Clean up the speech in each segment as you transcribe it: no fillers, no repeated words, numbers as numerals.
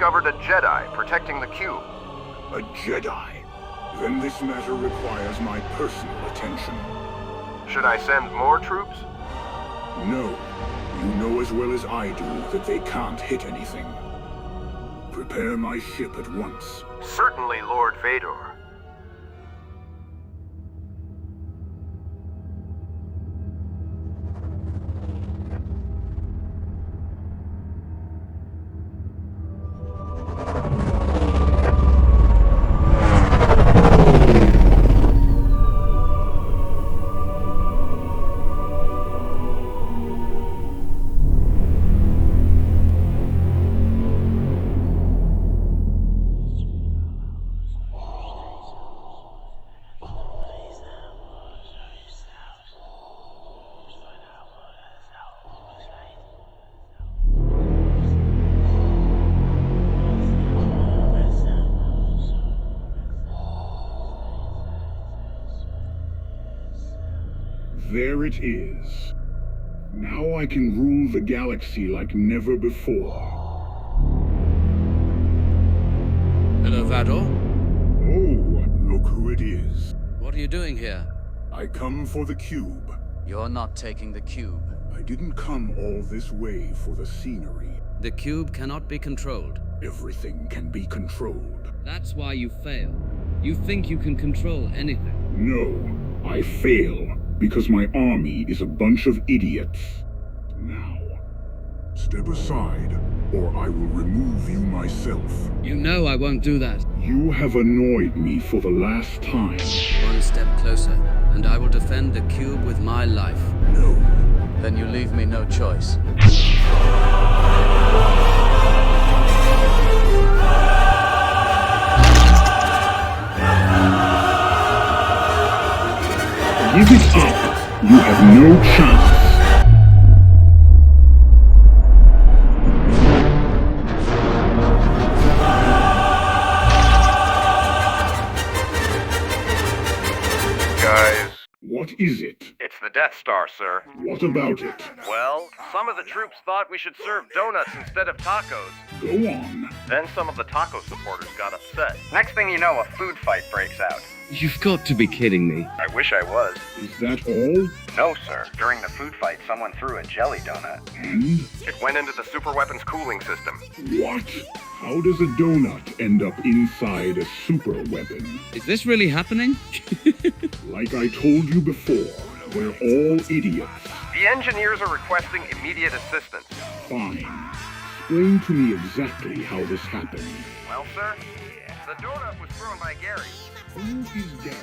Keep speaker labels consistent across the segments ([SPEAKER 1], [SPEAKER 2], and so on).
[SPEAKER 1] discovered a Jedi protecting the cube.
[SPEAKER 2] A Jedi? Then this matter requires my personal attention.
[SPEAKER 1] Should I send more troops?
[SPEAKER 2] No. You know as well as I do that they can't hit anything. Prepare my ship at once.
[SPEAKER 1] Certainly, Lord Vador.
[SPEAKER 2] There it is. Now I can rule the galaxy like never before.
[SPEAKER 3] Hello, Vador.
[SPEAKER 2] Oh, look who it is.
[SPEAKER 3] What are you doing here?
[SPEAKER 2] I come for the cube.
[SPEAKER 3] You're not taking the cube.
[SPEAKER 2] I didn't come all this way for the scenery.
[SPEAKER 3] The cube cannot be controlled.
[SPEAKER 2] Everything can be controlled.
[SPEAKER 3] That's why you fail. You think you can control anything.
[SPEAKER 2] No, I fail because my army is a bunch of idiots. Now, step aside, or I will remove you myself.
[SPEAKER 3] You know I won't do that.
[SPEAKER 2] You have annoyed me for the last time.
[SPEAKER 3] One step closer, and I will defend the cube with my life.
[SPEAKER 2] No.
[SPEAKER 3] Then you leave me no choice.
[SPEAKER 2] Give it up! You have no chance!
[SPEAKER 1] Guys,
[SPEAKER 2] What is it?
[SPEAKER 1] it's the Death Star, sir.
[SPEAKER 2] What about it?
[SPEAKER 1] Well, some of the troops thought we should serve donuts instead of tacos.
[SPEAKER 2] Go on.
[SPEAKER 1] Then some of the taco supporters got upset.
[SPEAKER 4] Next thing you know, a food fight breaks out.
[SPEAKER 3] You've got to be kidding me.
[SPEAKER 1] I wish I was.
[SPEAKER 2] Is that all?
[SPEAKER 4] No, sir. During the food fight, someone threw a jelly donut.
[SPEAKER 2] And?
[SPEAKER 1] It went into the super weapons cooling system.
[SPEAKER 2] What? How does a donut end up inside a super weapon?
[SPEAKER 3] Is this really happening?
[SPEAKER 2] Like I told you before, we're all idiots.
[SPEAKER 1] The engineers are requesting immediate assistance.
[SPEAKER 2] Fine. Explain to me exactly how this happened.
[SPEAKER 1] Well, sir, the donut was thrown by Gary.
[SPEAKER 2] Who is Gary?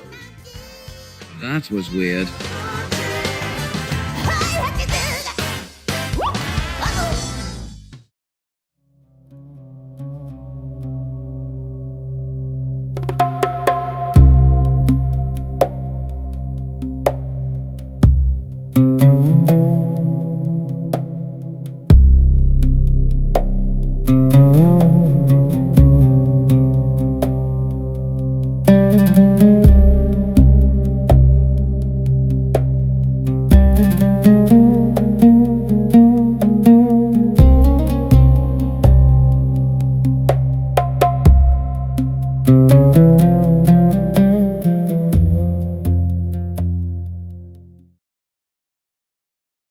[SPEAKER 3] That was weird.